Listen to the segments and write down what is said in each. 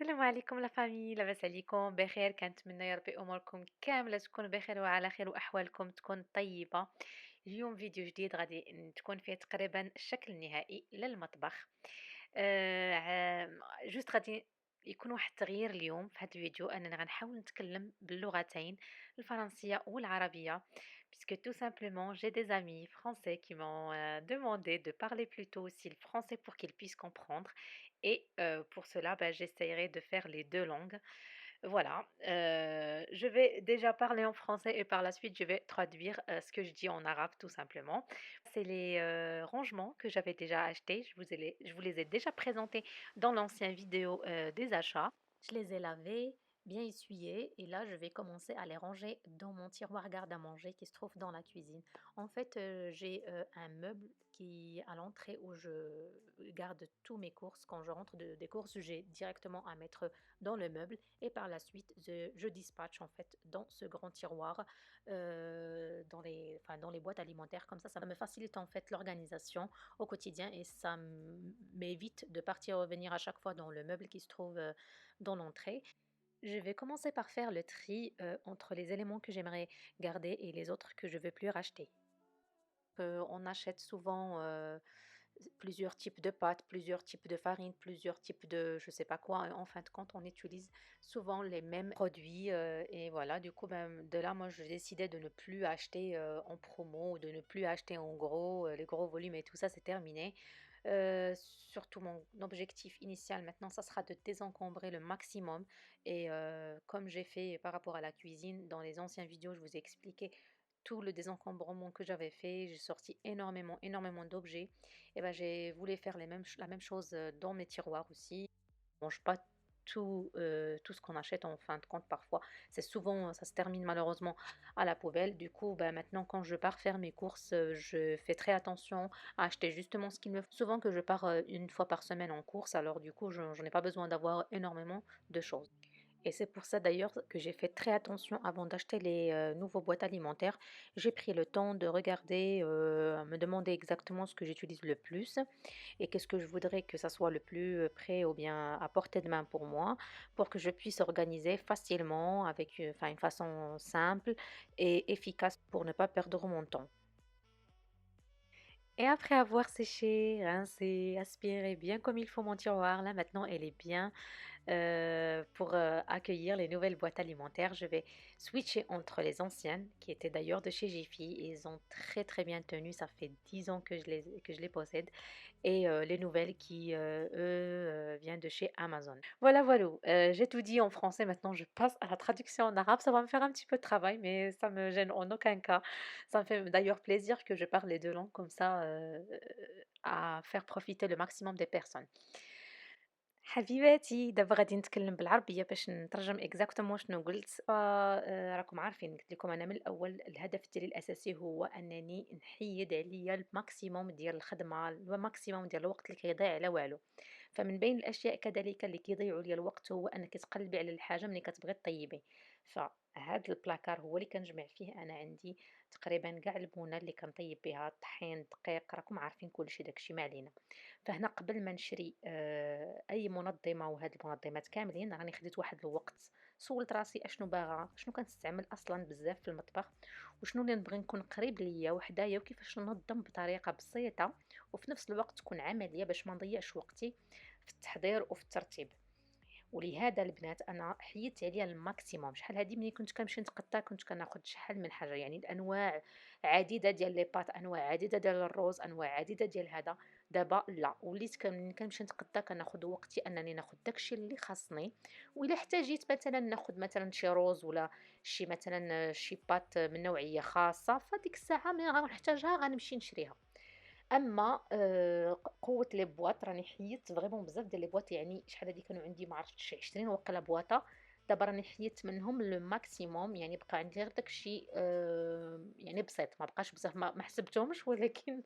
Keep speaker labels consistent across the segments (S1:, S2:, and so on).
S1: السلام عليكم لا فامي، لاباس عليكم بخير؟ كنتمنى يا ربي اموركم كامله تكون بخير وعلى خير واحوالكم تكون طيبه. اليوم فيديو جديد غادي تكون فيه تقريبا الشكل النهائي للمطبخ. جوست غادي يكون واحد التغيير اليوم في هذا الفيديو اننا غنحاول نتكلم باللغتين الفرنسيه والعربيه puisque tout simplement j'ai des amis français qui m'ont demandé de parler plutôt aussi le français pour qu'ils puissent comprendre et pour cela j'essaierai de faire les deux langues. Voilà, je vais déjà parler en français et par la suite je vais traduire, ce que je dis en arabe tout simplement. C'est les, rangements que j'avais déjà achetés, je vous les ai déjà présentés dans l'ancien vidéo, des achats. Je les ai lavés, bien essuyés et là je vais commencer à les ranger dans mon tiroir garde-à-manger qui se trouve dans la cuisine. En fait, j'ai, un meuble qui à l'entrée où je garde tous mes courses. Quand je rentre des courses, j'ai directement à mettre dans le meuble et par la suite je dispatche en fait dans ce grand tiroir, dans les boîtes alimentaires. Comme ça me facilite en fait l'organisation au quotidien et ça m'évite de partir et revenir à chaque fois dans le meuble qui se trouve dans l'entrée. Je vais commencer par faire le tri entre les éléments que j'aimerais garder et les autres que je ne veux plus racheter. On achète souvent plusieurs types de pâtes, plusieurs types de farine, plusieurs types de je sais pas quoi. En fin de compte, on utilise souvent les mêmes produits et voilà. Du coup, de là, moi, je décidais de ne plus acheter en promo, de ne plus acheter en gros, les gros volumes et tout ça, c'est terminé. Surtout mon objectif initial maintenant, ça sera de désencombrer le maximum. Et comme j'ai fait par rapport à la cuisine, dans les anciennes vidéos, je vous ai expliqué tout le désencombrement que j'avais fait. J'ai sorti énormément, énormément d'objets. Et ben, j'ai voulu faire la même chose dans mes tiroirs aussi. On mange pas tout ce qu'on achète en fin de compte parfois. C'est souvent, ça se termine malheureusement à la poubelle. Du coup, maintenant quand je pars faire mes courses, je fais très attention à acheter justement ce qu'il me faut. Souvent que je pars une fois par semaine en course, alors du coup, j'en ai pas besoin d'avoir énormément de choses. Et c'est pour ça d'ailleurs que j'ai fait très attention avant d'acheter les nouveaux boîtes alimentaires. J'ai pris le temps de regarder, me demander exactement ce que j'utilise le plus et qu'est-ce que je voudrais que ça soit le plus près ou bien à portée de main pour moi, pour que je puisse organiser facilement avec enfin, une façon simple et efficace pour ne pas perdre mon temps. Et après avoir séché, rincé, aspiré bien comme il faut mon tiroir, là maintenant elle est bien pour accueillir les nouvelles boîtes alimentaires. Je vais switcher entre les anciennes, qui étaient d'ailleurs de chez Jiffy, et ils ont très très bien tenu. Ça fait 10 ans que je les possède. Et les nouvelles qui, eux, viennent de chez Amazon. Voilà, voilà. J'ai tout dit en français. Maintenant, je passe à la traduction en arabe. Ça va me faire un petit peu de travail, mais ça me gêne en aucun cas. Ça me fait d'ailleurs plaisir que je parle les deux langues comme ça, à faire profiter le maximum des personnes. حبيباتي دابا غادي نتكلم بالعربية باش نترجم اكزاكتومون شنو قلت راكم عارفين قلت لكم انا من الاول الهدف ديالي الاساسي هو انني نحيد عليا الماكسيموم ديال الخدمة الماكسيموم ديال الوقت اللي كيضيع على والو. فمن بين الاشياء كذلك اللي كيضيعوا ليا الوقت هو انك تقلبي على الحاجة ملي كتبغي طيبي. فهاد البلاكار هو اللي كنجمع فيه انا عندي تقريبا كاع المونة اللي كنطيب بها الطحين الدقيق راكم عارفين كلشي داكشي ما علينا. فهنا قبل ما نشري أي منظمة وهاد المنظمات كاملين راني خديت واحد الوقت سولت راسي أشنو باغا شنو كنستعمل أصلا بزاف في المطبخ وشنو اللي نبغي نكون قريب ليا وحدايا وكيفاش ننظم بطريقة بسيطة وفي نفس الوقت تكون عملية باش ما نضيعش وقتي في التحضير وفي الترتيب. ولهذا البنات أنا حيدت عليها الماكسيموم. شحال هادي ملي كنت كنمشي نتقطى كنت كناخد شحال من حاجة يعني الأنواع عديدة ديال لي بات أنواع عديدة ديال الروز أنواع عديدة ديال هذا. دابا لا وليت ملي كنمشي نتقطى كناخد وقتي أنني ناخد داكشي اللي خاصني. وإلا احتاجيت مثلا ناخد مثلا شي روز ولا شي مثلا شي بات من نوعية خاصة فديك الساعة ملي غنحتاجها غنمشي نشريها. أما قوة لي بواط راني حيدت فريمون بزاف ديال لي بواط يعني شحال هادي كانوا عندي ما عرفتش شي 20 وقيلا بواطة. دابا راني حيدت منهم لو ماكسيموم يعني بقى عندي غير داكشي يعني بسيط ما بقاش بزاف ما حسبتهمش ولكن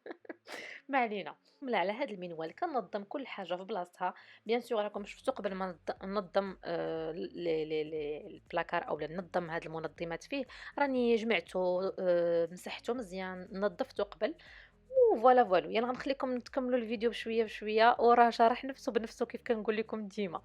S1: ما علينا. لا على هذا المنوال كنظم كل حاجة في بلاصتها. بيان سور راكم شفتوا قبل ما ننظم لي البلاكار أو ننظم هاد المنظمات فيه راني جمعته مسحته مزيان نظفته قبل وفوالا فوالو يلا غنخليكم تكملوا الفيديو بشويه بشويه وراه شارح نفسه بنفسه كيف كنقول لكم ديما.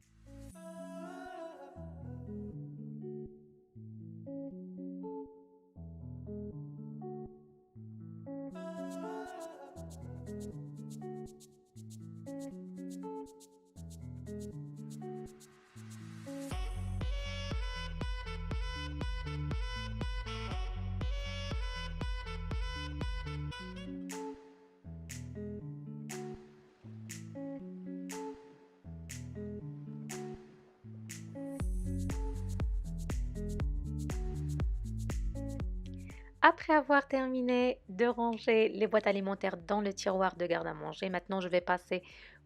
S1: Après avoir terminé de ranger les boîtes alimentaires dans le tiroir de garde à manger, maintenant je vais passer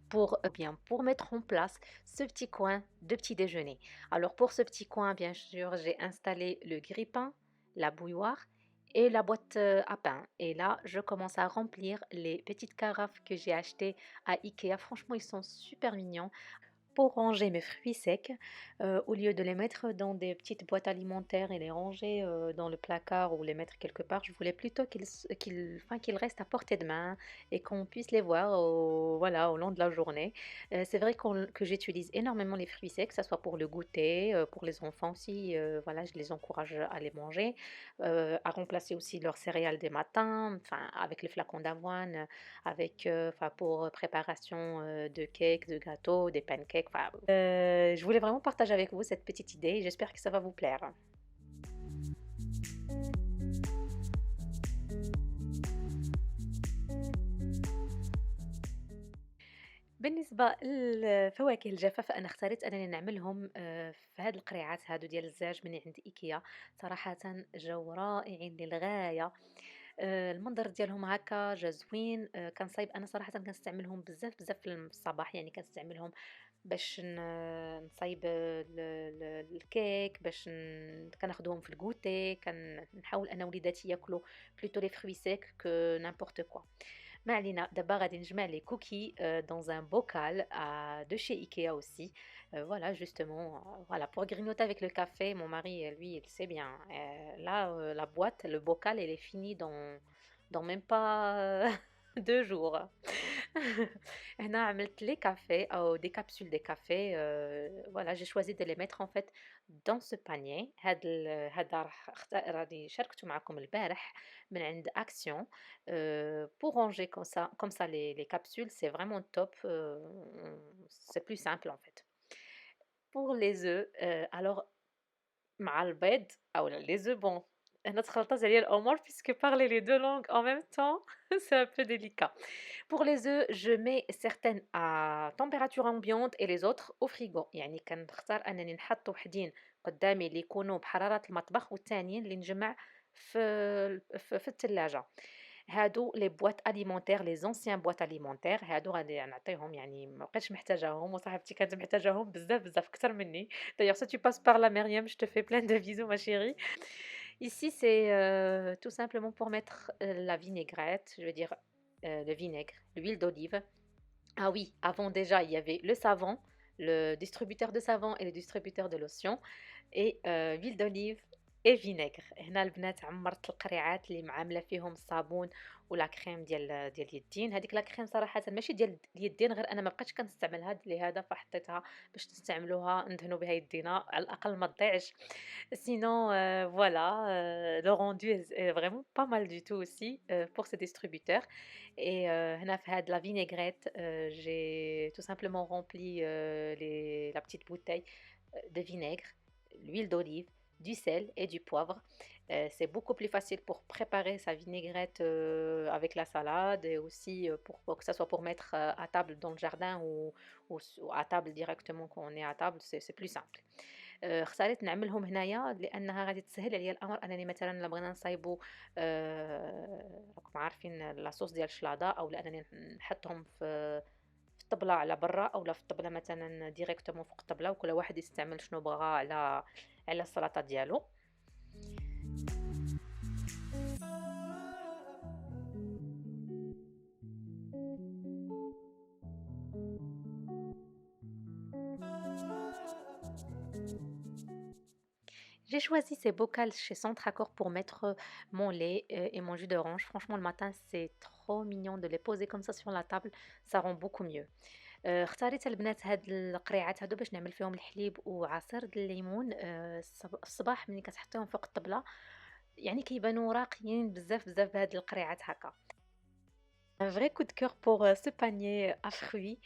S1: pour mettre en place ce petit coin de petit déjeuner. Alors pour ce petit coin, bien sûr, j'ai installé le grille-pain, la bouilloire et la boîte à pain. Et là, je commence à remplir les petites carafes que j'ai achetées à Ikea. Franchement, ils sont super mignons. Pour ranger mes fruits secs, au lieu de les mettre dans des petites boîtes alimentaires et les ranger, dans le placard ou les mettre quelque part, je voulais plutôt qu'ils restent à portée de main et qu'on puisse les voir au long de la journée. C'est vrai que j'utilise énormément les fruits secs, que ça soit pour le goûter, pour les enfants aussi, voilà, je les encourage à les manger, à remplacer aussi leurs céréales des matins, enfin avec les flacons d'avoine, avec, enfin pour préparation, de cakes, de gâteaux, des pancakes, enfin, je voulais vraiment partager avec vous cette petite idée et j'espère que ça va vous plaire. بالنسبة للفواكه الجافة فأنا اختاريت أنني نعملهم في هاد القريعات هادو ديال الزاج من عند إيكيا، صراحةً جاو رائعين للغاية. المنظر ديالهم هكا جا زوين، كنصايب أنا صراحةً كنستعملهم بزاف بزاف في الصباح، يعني كنستعملهم باش نصايب الكيك، باش كناخدهم في الgoûter، كنحاول أنا وليداتي ياكلوا plutôt les fruits secs que n'importe quoi. ما علينا، دابا غادي نجمع les cookies dans un bocal de chez Ikea aussi. Voilà justement, voilà pour grignoter avec le café. Mon mari, lui, il sait bien. Là, la boîte, le bocal, elle est finie dans même pas 2 jours. هنا عملت les cafés أو des capsules des cafés. Voilà, j'ai choisi de les mettre en fait dans ce panier. هذا راني شاركته معكم البارح من عند Action. Pour ranger comme ça les capsules, c'est vraiment top. C'est plus simple en fait. Pour les œufs, alors مع البيض أو les œufs, bon, هنا تخلطات عليا الأمور puisque parler les 2 langues en même temps, c'est un peu délicat. Pour les œufs, je mets certaines à température ambiante et les autres au frigo. يعني كنختار أنني نحط وحدين قدامي اللي يكونوا بحرارة المطبخ والتانيين اللي نجمع في الثلاجة. هادو les boîtes alimentaires les anciens boîtes alimentaires هادو غادي نعطيهم، يعني ما بقيتش محتاجاهم وصاحبتي كانت محتاجاهم بزاف بزاف أكتر مني. D'ailleurs si tu passes par là Myriam, je te fais plein de bisous ma chérie. Ici c'est tout simplement pour mettre la vinaigrette, je veux dire le vinaigre, l'huile d'olive. Ah oui, avant déjà, il y avait le savon, le distributeur de savon et le distributeur de lotion et huile d'olive et vinaigre. هنا البنات عمرت القريعات اللي معاملة فيهم الصابون ولا كريم ديال اليدين. هذيك لا كريم صراحة ماشي ديال اليدين، غير أنا ما بقيتش كنستعملها لهذا فحطيتها باش نستعملوها ندهنوا بها يدينا على الأقل ما تضيعش. Sinon, voilà, le rendu est vraiment pas mal du tout aussi, pour ces distributeurs. Et هنا في هاد la vinaigrette, j'ai tout simplement rempli, la petite bouteille, de vinaigre, l'huile d'olive, du sel et du poivre. C'est beaucoup plus facile pour préparer sa vinaigrette, avec la salade et aussi, pour que ça soit pour mettre, à table dans le jardin ou à table directement quand on est à table, c'est plus simple. اختاريت نعملهم هنايا لأنها غادي تسهل عليا الأمر. أنني مثلًا إلا بغينا نصايبوا راكم عارفين لاصوص ديال الشلاضة، أو لأنني نحطهم في الطبلة على برا أولا في الطبلة مثلًا directement فوق الطبلة وكل واحد يستعمل شنو بغا على السلاطة ديالو. J'ai choisi ces bocals chez Centracor pour mettre mon lait et mon jus d'orange. Franchement, le matin, c'est trop mignon de les poser comme ça sur la table, ça rend beaucoup mieux. اختاريت البنات هاد القريعات هادو باش نعمل فيهم الحليب وعصير د الليمون الصباح ملي كتحطيهم فوق الطبلة، يعني كيبانوا راقيين بزاف بزاف بهاد القريعات هكا. Un vrai coup de cœur pour, ce panier à fruits,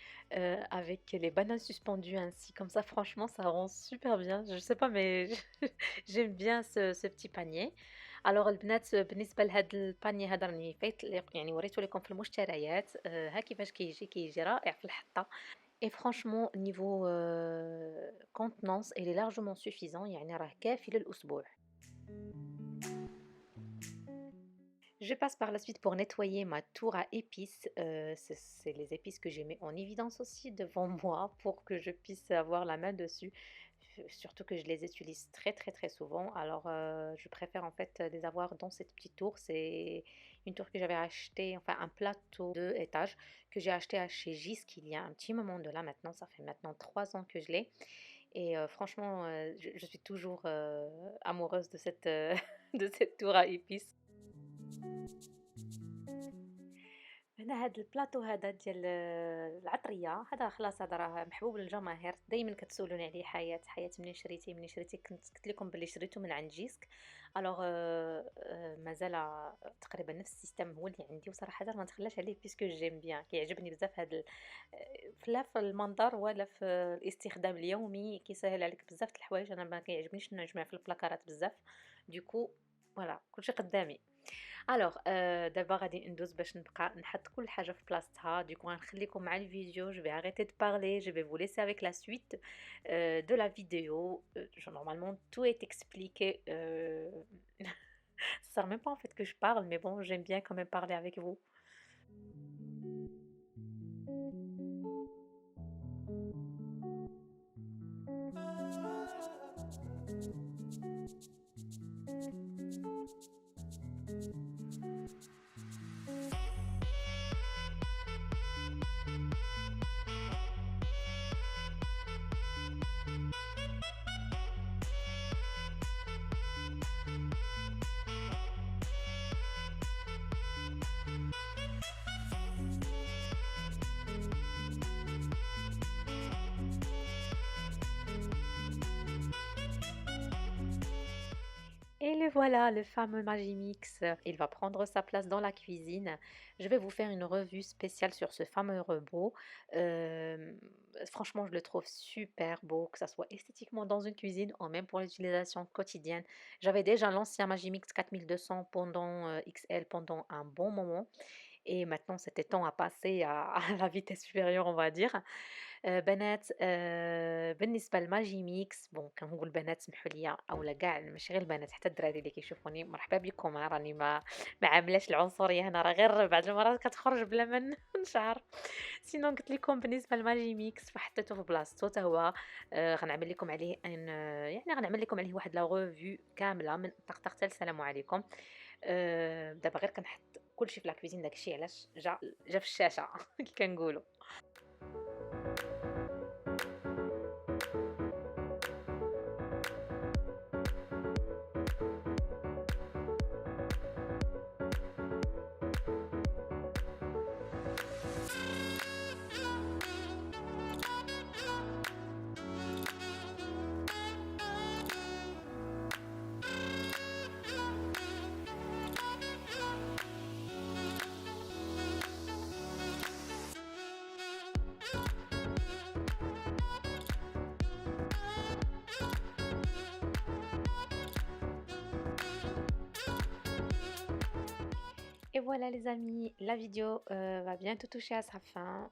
S1: avec les bananes suspendues ainsi comme ça franchement ça rend super bien. Je sais pas mais j'aime bien ce petit panier. Alors البنات بالنسبة لهاد البانيي هذا راني يعني وريته لكم في المشتريات. ها كيفاش كيجي رائع في الحطة et franchement niveau, contenance il est largement suffisant، يعني راه كافي للأسبوع. Je passe par la suite pour nettoyer ma tour à épices. C'est les épices que j'ai mis en évidence aussi devant moi pour que je puisse avoir la main dessus. Surtout que je les utilise très très très souvent. Alors je préfère en fait les avoir dans cette petite tour. C'est une tour que j'avais achetée, enfin un plateau de étage que j'ai acheté chez Gisc il y a un petit moment de là maintenant. Ça fait maintenant 3 ans que je l'ai. Et franchement, je suis toujours amoureuse de cette, de cette tour à épices. هنا هاد البلاطو هذا ديال العطرية هذا خلاص هذا راه محبوب للجماهير دايما كتسولوني عليه حياة منين شريتي كنت قلت لكم بلي شريته من عند جيسك الوغ مازال تقريبا نفس السيستم هو اللي عندي وصراحة ما نتخلاش عليه بيسكو جيم بيان كيعجبني بزاف هاد لا في المنظر ولا في الاستخدام اليومي كيسهل عليك بزاف د الحوايج انا ما كيعجبنيش نجمع في البلاكارات بزاف دوكو فوالا كلشي قدامي الوغ دابا غادي ندوز باش نبقى نحط كل حاجة في بلاصتها دوكو غنخليكم مع الفيديو جو vais arrêter de parler je vais vous laisser avec la suite de la vidéo normalement tout est expliqué ça sert même pas en fait que je parle mais bon j'aime bien quand même parler avec vous. Et le voilà, le fameux Magimix. Il va prendre sa place dans la cuisine. Je vais vous faire une revue spéciale sur ce fameux robot. Euh, Franchement, je le trouve super beau, que ça soit esthétiquement dans une cuisine ou même pour l'utilisation quotidienne. J'avais déjà l'ancien Magimix 4200 pendant XL pendant un bon moment. Et maintenant, c'était temps à passer à la vitesse supérieure, on va dire. بنات بالنسبة لMagimix بون كنقول بنات سمحوا لي أولا كاع ماشي غير البنات حتى الدراري اللي كيشوفوني مرحبا بكم راني ما عاملاش العنصرية هنا راه غير بعض المرات كتخرج بلا ما نشعر سينو قلت لكم بالنسبة لMagimix فحطيته في بلاصتو حتى هو غنعمل لكم عليه يعني غنعمل لكم عليه واحد لا ريفيو كاملة من طق حتى السلام عليكم دابا غير كنحط كلشي في لا كوزين داكشي علاش جا في الشاشة كي كنقولوا. Et voilà les amis, la vidéo va bientôt toucher à sa fin.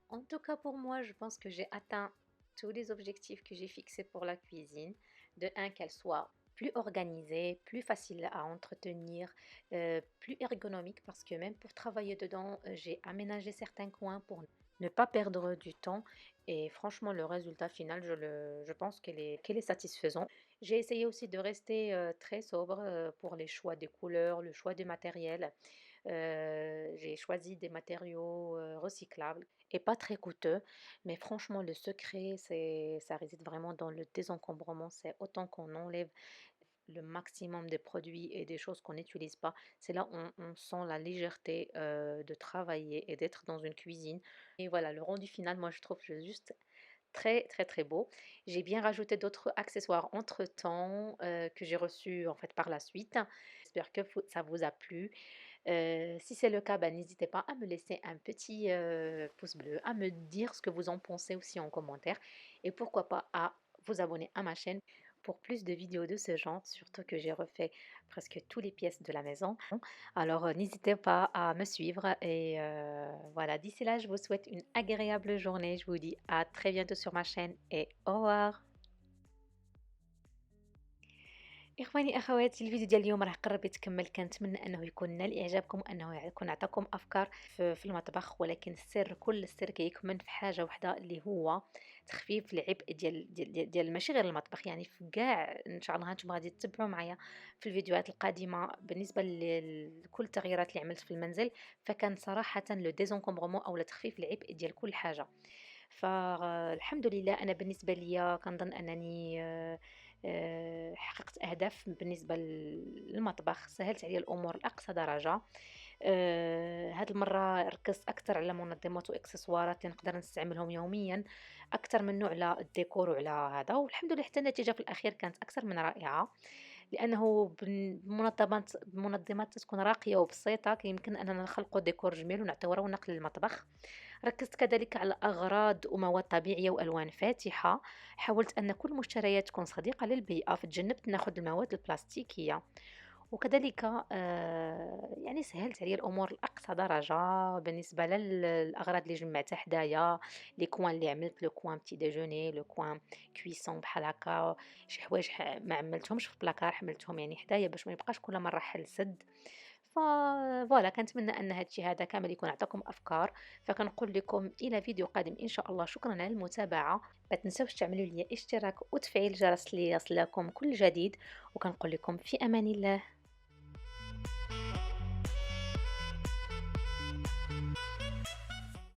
S1: En tout cas pour moi, je pense que j'ai atteint tous les objectifs que j'ai fixés pour la cuisine. De un, qu'elle soit plus organisée, plus facile à entretenir, plus ergonomique parce que même pour travailler dedans, j'ai aménagé certains coins pour ne pas perdre du temps et franchement le résultat final, je pense qu'elle est satisfaisant. J'ai essayé aussi de rester très sobre pour les choix des couleurs, le choix des matériels. J'ai choisi des matériaux recyclables et pas très coûteux. Mais franchement, le secret, ça réside vraiment dans le désencombrement. C'est autant qu'on enlève le maximum des produits et des choses qu'on n'utilise pas. C'est là où on sent la légèreté de travailler et d'être dans une cuisine. Et voilà, le rendu final, moi, je trouve juste très, très, très beau. J'ai bien rajouté d'autres accessoires entre-temps que j'ai reçus en fait par la suite. J'espère que ça vous a plu. Si c'est le cas, bah, n'hésitez pas à me laisser un petit pouce bleu, à me dire ce que vous en pensez aussi en commentaire et pourquoi pas à vous abonner à ma chaîne pour plus de vidéos de ce genre, surtout que j'ai refait presque toutes les pièces de la maison. Alors n'hésitez pas à me suivre et voilà, d'ici là, je vous souhaite une agréable journée. Je vous dis à très bientôt sur ma chaîne et au revoir. إخواني أخواتي، الفيديو ديال اليوم راه قرب يتكمل. كنتمنى أنه يكون نال إعجابكم وأنه يكون عطاكم أفكار في المطبخ، ولكن كل السر كيكمن في حاجة واحدة اللي هو تخفيف العبء ديال ماشي غير المطبخ، يعني في كاع إن شاء الله هانتوما غادي تتبعوا معايا في الفيديوهات القادمة بالنسبة لكل التغييرات اللي عملت في المنزل. فكان صراحة لو ديزونكومبغمون أو تخفيف العبء ديال كل حاجة. فالحمد لله أنا بالنسبة ليا كنظن أنني حققت أهداف بالنسبة للمطبخ، سهّلت عليَّ الأمور لأقصى درجة. هاد المرّة ركّزت أكتر على منظمات وإكسسوارات اللي نقدر نستعملهم يوميًا، أكتر منه على الديكور وعلى هذا، والحمد لله حتى النتيجة في الأخير كانت أكثر من رائعة، لأنه المنظمات تكون راقية وبسيطة، كيمكن أننا نخلقوا ديكور جميل ونعطيو رونق للمطبخ. ركزت كذلك على أغراض ومواد طبيعية وألوان فاتحة. حاولت أن كل مشتريات تكون صديقة للبيئة، فتجنبت ناخذ المواد البلاستيكية. وكذلك يعني سهلت عليا الأمور لأقصى درجة بالنسبة للأغراض اللي جمعتها حدايا، لي كوان اللي عملت لو كوان بتي ديجوني، لو كوان كويسون بحال هكا. شي حوايج ما عملتهمش في البلاكار، حملتهم يعني حدايا باش ما يبقاش كل مرة حل سد. فوالا كنتمنى أن هذا الشيء هذا كامل يكون عطاكم أفكار. فكنقول لكم إلى فيديو قادم إن شاء الله. شكرا على المتابعة. ما تنسوش تعملوا لي اشتراك وتفعيل الجرس ليصلكم كل جديد. وكنقول لكم في أمان الله.